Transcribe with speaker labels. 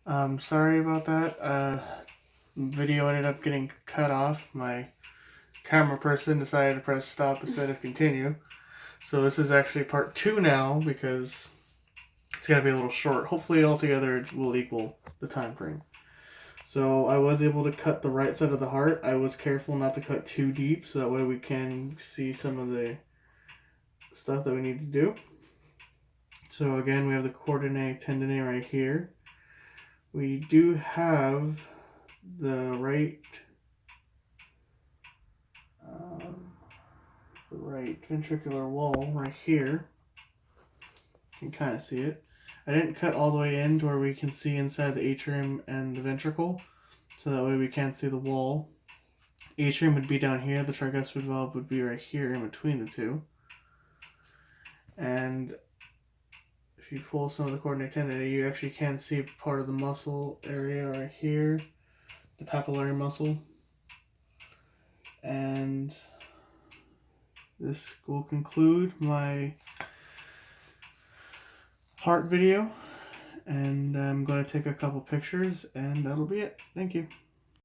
Speaker 1: Sorry about that. Video ended up getting cut off. My camera person decided to press stop instead of continue. So this is actually part 2 now because it's going to be a little short. Hopefully altogether it will equal the time frame. So I was able to cut the right side of the heart. I was careful not to cut too deep so that way we can see some of the stuff that we need to do. So again, we have the chordinae tendineae right here. We do have the right ventricular wall right here. You can kind of see it. I didn't cut all the way in to where we can see inside the atrium and the ventricle, so that way we can't see the wall. Atrium would be down here, the tricuspid valve would be right here in between the two. And if you pull some of the chordinae tendineae, you actually can see part of the muscle area right here, the papillary muscle. And this will conclude my heart video, and I'm going to take a couple pictures, and that'll be it. Thank you.